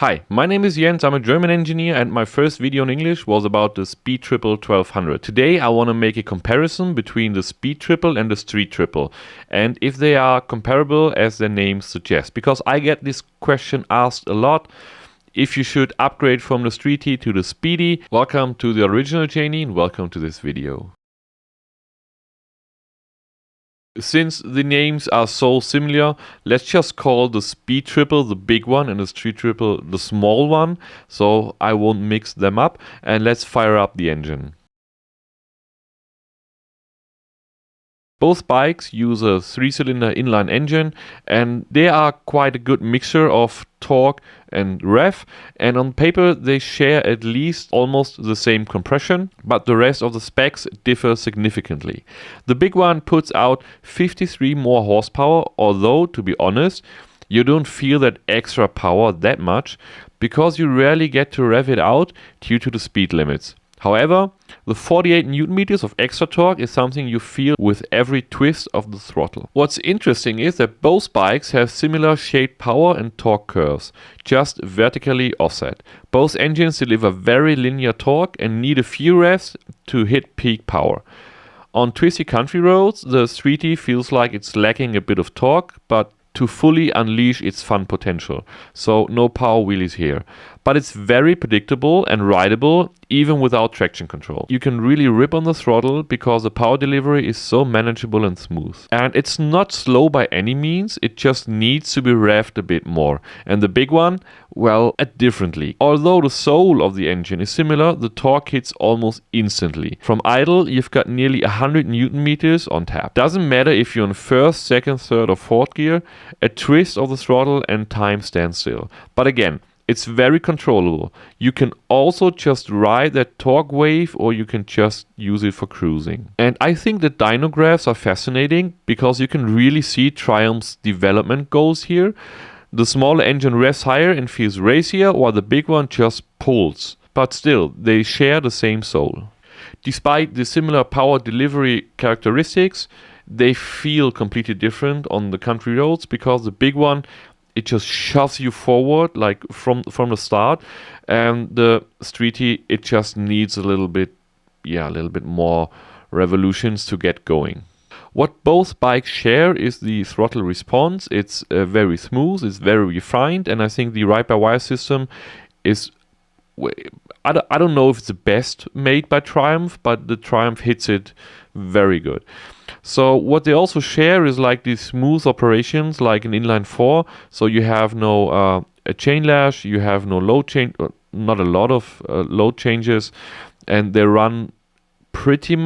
Hi, my name is Jens, I'm a German engineer and my first video in English was about the Speed Triple 1200. Today I want to make a comparison between the Speed Triple and the Street Triple and if they are comparable as their names suggest. Because I get this question asked a lot, if you should upgrade from the Streety to the Speedy. Welcome to the original Janie and welcome to this video. Since the names are so similar, let's just call the Speed Triple the big one and the Street Triple the small one, so I won't mix them up, and let's fire up the engine. Both bikes use a 3-cylinder inline engine and they are quite a good mixture of torque and rev, and on paper they share at least almost the same compression, but the rest of the specs differ significantly. The big one puts out 53 more horsepower, although to be honest you don't feel that extra power that much because you rarely get to rev it out due to the speed limits. However, the 48 Newton meters of extra torque is something you feel with every twist of the throttle. What's interesting is that both bikes have similar shaped power and torque curves, just vertically offset. Both engines deliver very linear torque and need a few revs to hit peak power. On twisty country roads, the Streety feels like it's lacking a bit of torque, but to fully unleash its fun potential. So no power wheelies here. But it's very predictable and rideable even without traction control. You can really rip on the throttle because the power delivery is so manageable and smooth. And it's not slow by any means, it just needs to be revved a bit more. And the big one, well, differently. Although the soul of the engine is similar, the torque hits almost instantly. From idle, you've got nearly 100 Newton meters on tap. Doesn't matter if you're in first, second, third or fourth gear, a twist of the throttle and time stands still. But again, it's very controllable. You can also just ride that torque wave or you can just use it for cruising. And I think the dyno graphs are fascinating because you can really see Triumph's development goals here. The smaller engine revs higher and feels racier while the big one just pulls. But still, they share the same soul. Despite the similar power delivery characteristics, they feel completely different on the country roads because the big one, it just shoves you forward like from the start, and the Streety, it just needs a little bit more revolutions to get going. What both bikes share is the throttle response. It's very smooth, it's very refined, and I think the ride-by-wire system is, I don't know if it's the best made by Triumph, but the Triumph hits it very good. So what they also share is like these smooth operations like an inline 4. So you have no a chain lash, you have no load change, not a lot of load changes, and they run pretty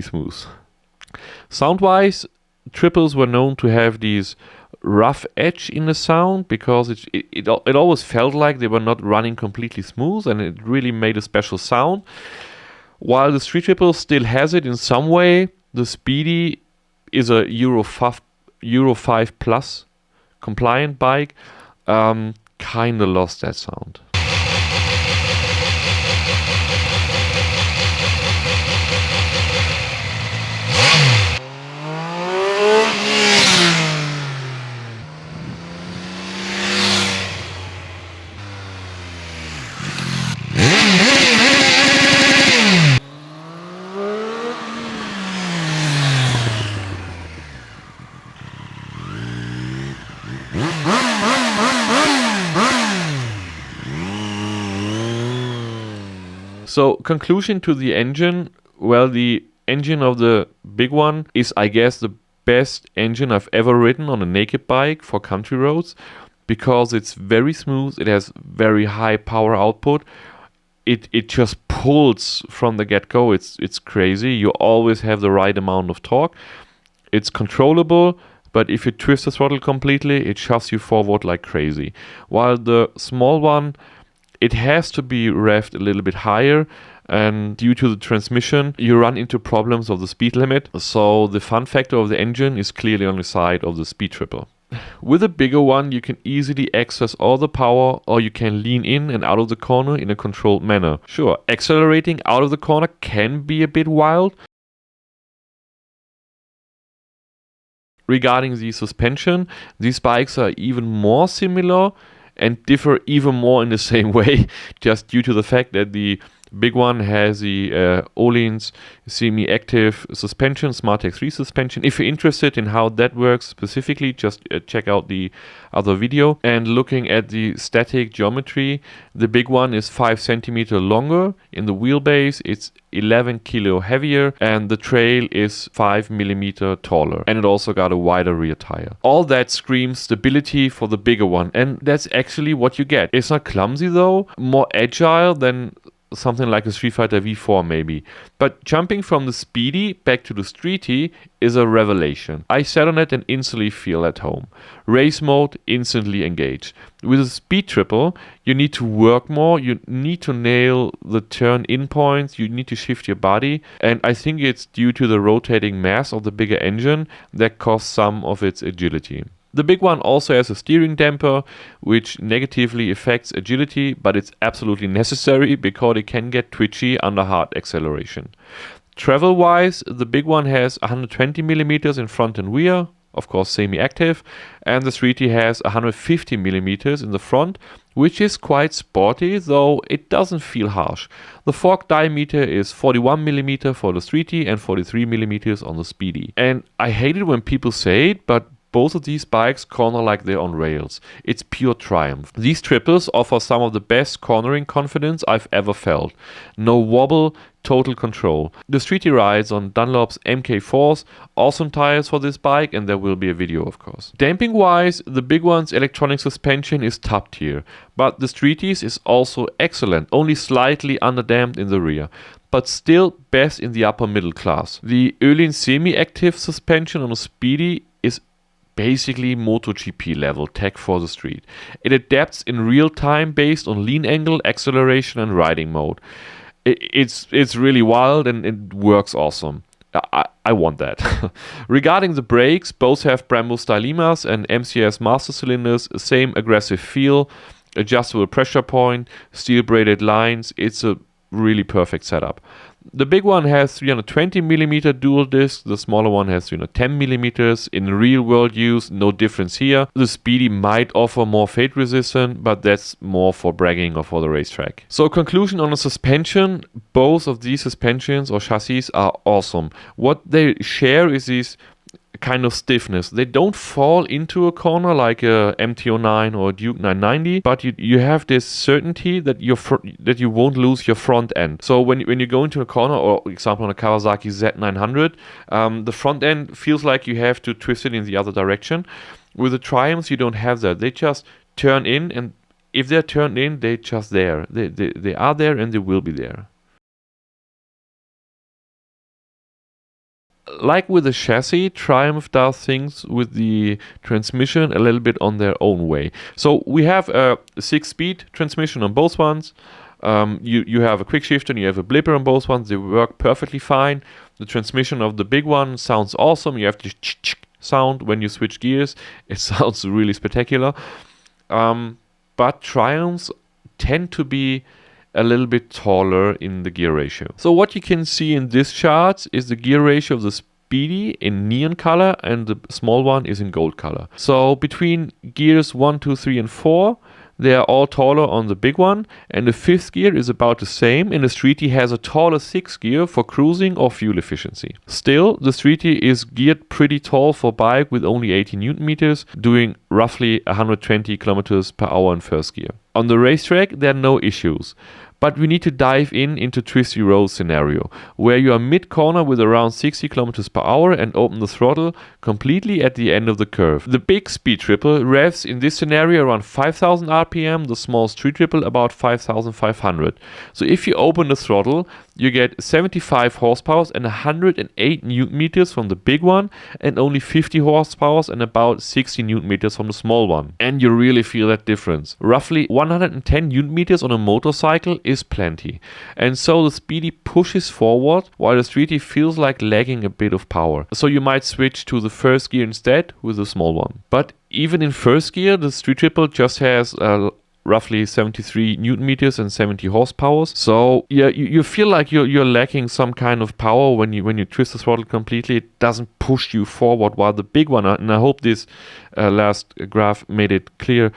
smooth. Sound-wise, triples were known to have these rough edge in the sound because it always felt like they were not running completely smooth, and it really made a special sound. While the Street Triple still has it in some way, the Speedy is a Euro 5 plus compliant bike, kinda lost that sound. So, conclusion to the engine, well, the engine of the big one is, I guess, the best engine I've ever ridden on a naked bike for country roads because it's very smooth, it has very high power output, it just pulls from the get-go, it's crazy, you always have the right amount of torque, it's controllable, but if you twist the throttle completely, it shoves you forward like crazy. While the small one, it has to be revved a little bit higher, and due to the transmission, you run into problems of the speed limit. So the fun factor of the engine is clearly on the side of the Speed Triple. With a bigger one, you can easily access all the power, or you can lean in and out of the corner in a controlled manner. Sure, accelerating out of the corner can be a bit wild. Regarding the suspension, these bikes are even more similar and differ even more in the same way, just due to the fact that the big one has the Öhlins semi-active suspension, SmartTech 3 suspension. If you're interested in how that works specifically, just check out the other video. And looking at the static geometry, the big one is 5 centimeter longer. In the wheelbase, it's 11 kilo heavier, and the trail is 5 millimeter taller. And it also got a wider rear tire. All that screams stability for the bigger one, and that's actually what you get. It's not clumsy though, more agile than something like a Street Fighter V4 maybe. But jumping from the Speedy back to the Streety is a revelation. I sat on it and instantly feel at home. Race mode, instantly engaged. With a Speed Triple, you need to work more, you need to nail the turn in points, you need to shift your body, and I think it's due to the rotating mass of the bigger engine that costs some of its agility. The big one also has a steering damper, which negatively affects agility, but it's absolutely necessary because it can get twitchy under hard acceleration. Travel-wise, the big one has 120 millimeters in front and rear, of course semi-active, and the Streety has 150 millimeters in the front, which is quite sporty, though it doesn't feel harsh. The fork diameter is 41 millimeter for the Streety and 43 millimeters on the Speedy. And I hate it when people say it, but both of these bikes corner like they're on rails. It's pure triumph. These triples offer some of the best cornering confidence I've ever felt. No wobble, total control. The Streety rides on Dunlop's MK4s, awesome tires for this bike, and there will be a video of course. Damping wise, the big one's electronic suspension is top tier, but the Streety's is also excellent, only slightly underdamped in the rear, but still best in the upper middle class. The Öhlins semi-active suspension on a Speedy is basically MotoGP level tech for the street. It adapts in real time based on lean angle, acceleration and riding mode. It's really wild and it works awesome. I want that. Regarding the brakes, both have Brembo Stylimas and MCS master cylinders, same aggressive feel, adjustable pressure point, steel braided lines. It's a really perfect setup. The big one has 320 millimeter dual disc, the smaller one has 310 millimeters. In real world use, no difference here. The Speedy might offer more fade resistance, but that's more for bragging or for the racetrack. So conclusion on the suspension, both of these suspensions or chassis are awesome. What they share is this kind of stiffness. They don't fall into a corner like a MT-09 or a Duke 990, but you have this certainty that you won't lose your front end. So when you go into a corner, or example on a Kawasaki Z900, the front end feels like you have to twist it in the other direction. With the Triumphs, you don't have that. They just turn in, and if they're turned in, they're just there. They are there and they will be there. Like with the chassis, Triumph does things with the transmission a little bit on their own way. So we have a 6-speed transmission on both ones. You have a quick shifter and you have a blipper on both ones. They work perfectly fine. The transmission of the big one sounds awesome. You have this sound when you switch gears. It sounds really spectacular. But Triumphs tend to be a little bit taller in the gear ratio. So what you can see in this chart is the gear ratio of the Speedy in neon color and the small one is in gold color. So between gears 1, 2, 3 and 4, they are all taller on the big one, and the 5th gear is about the same, and the Streety has a taller 6th gear for cruising or fuel efficiency. Still, the Streety is geared pretty tall for bike with only 80 Newton meters, doing roughly 120 kilometers per hour in first gear. On the racetrack, there are no issues. But we need to dive into twisty road scenario, where you are mid-corner with around 60 km per hour and open the throttle completely at the end of the curve. The big Speed Triple revs in this scenario around 5000 RPM, the small Street Triple about 5500. So if you open the throttle, you get 75 horsepower and 108 Newton meters from the big one, and only 50 horsepower and about 60 Newton meters from the small one. And you really feel that difference. Roughly 110 Newton meters on a motorcycle is plenty. And so the Speedy pushes forward while the Streety feels like lagging a bit of power. So you might switch to the first gear instead with the small one. But even in first gear, the Street Triple just has roughly 73 Newton meters and 70 horsepower. So yeah, you feel like you're lacking some kind of power when you twist the throttle completely. It doesn't push you forward, while the big one, and I hope this last graph made it clear,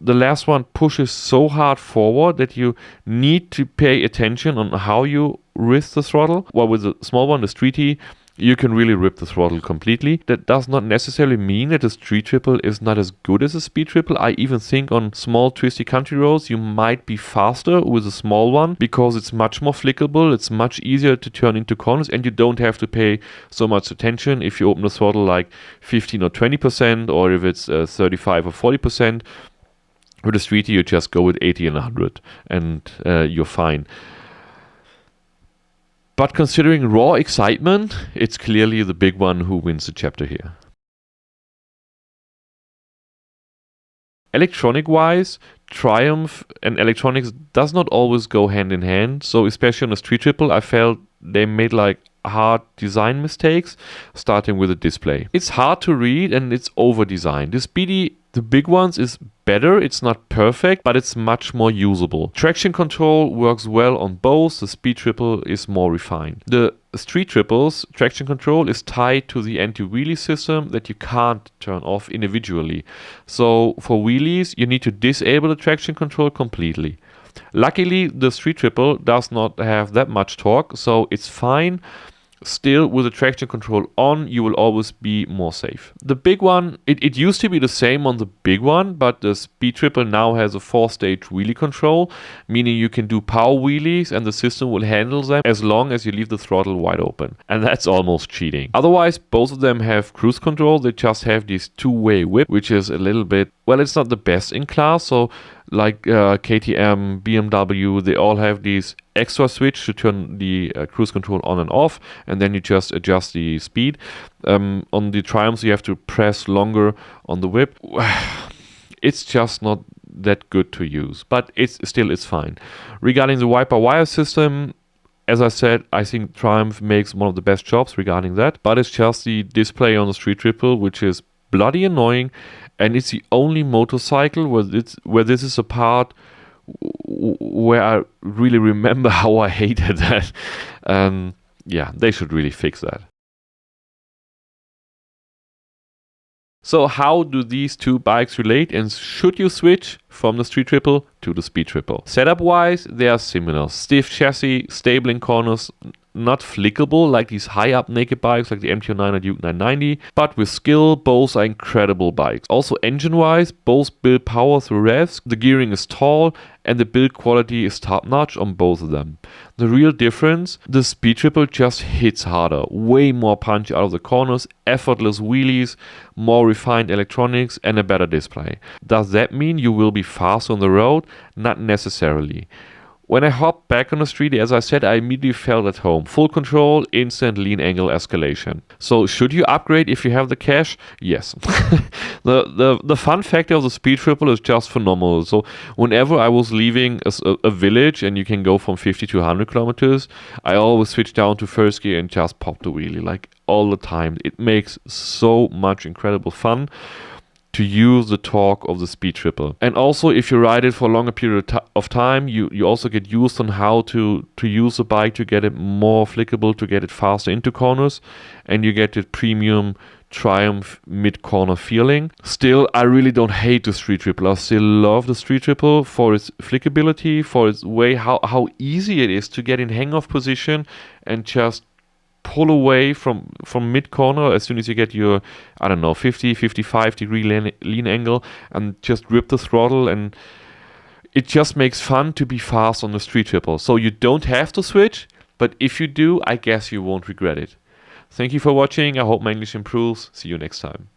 the last one pushes so hard forward that you need to pay attention on how you wrist the throttle. While with the small one, the streety, you can really rip the throttle completely. That does not necessarily mean that the street triple is not as good as a speed triple. I even think on small twisty country roads you might be faster with a small one because it's much more flickable, it's much easier to turn into corners, and you don't have to pay so much attention if you open the throttle like 15 or 20%, or if it's 35 or 40%. With a streety you just go with 80 and 100 and you're fine. But considering raw excitement, it's clearly the big one who wins the chapter here. Electronic-wise, Triumph and electronics does not always go hand in hand. So especially on the street triple, I felt they made like hard design mistakes, starting with the display. It's hard to read and it's over-designed. The Speedy, the big ones, is better. It's not perfect, but it's much more usable. Traction control works well on both. The speed triple is more refined. The street triples traction control is tied to the anti-wheelie system that you can't turn off individually. So for wheelies, you need to disable the traction control completely. Luckily, the street triple does not have that much torque, so it's fine. Still, with the traction control on, you will always be more safe. The big one, it used to be the same on the big one, but the speed triple now has a 4-stage wheelie control, meaning you can do power wheelies and the system will handle them as long as you leave the throttle wide open. And that's almost cheating. Otherwise, both of them have cruise control. They just have this two-way whip, which is a little bit, well, it's not the best in class. So like KTM, BMW, they all have these extra switch to turn the cruise control on and off, and then you just adjust the speed. On the Triumphs, you have to press longer on the whip. It's just not that good to use, but it's fine. Regarding the wiper-wire system, as I said, I think Triumph makes one of the best jobs regarding that, but it's just the display on the street triple, which is bloody annoying. And it's the only motorcycle where this is a part where I really remember how I hated that. Yeah, they should really fix that. So how do these two bikes relate, and should you switch from the street triple to the speed triple? Setup wise, they are similar. Stiff chassis, stable in corners, not flickable like these high-up naked bikes like the MT-09 or Duke 990, but with skill, both are incredible bikes. Also engine-wise, both build power through revs, the gearing is tall, and the build quality is top-notch on both of them. The real difference, the speed triple just hits harder, way more punch out of the corners, effortless wheelies, more refined electronics, and a better display. Does that mean you will be fast on the road? Not necessarily. When I hopped back on the street, as I said, I immediately felt at home. Full control, instant lean angle escalation. So should you upgrade if you have the cash? Yes. The fun factor of the speed triple is just phenomenal. So whenever I was leaving a village and you can go from 50 to 100 kilometers, I always switch down to first gear and just pop the wheelie like all the time. It makes so much incredible fun to use the torque of the speed triple. And also, if you ride it for a longer period of time, you also get used on how to use the bike to get it more flickable, to get it faster into corners, and you get the premium Triumph mid-corner feeling. Still, I really don't hate the street triple. I still love the street triple for its flickability, for its way, how easy it is to get in hang-off position and just pull away from mid corner as soon as you get your, I don't know, 50, 55 degree lean angle, and just rip the throttle, and it just makes fun to be fast on the street triple. So you don't have to switch, but if you do, I guess you won't regret it. Thank you for watching. I hope my English improves. See you next time.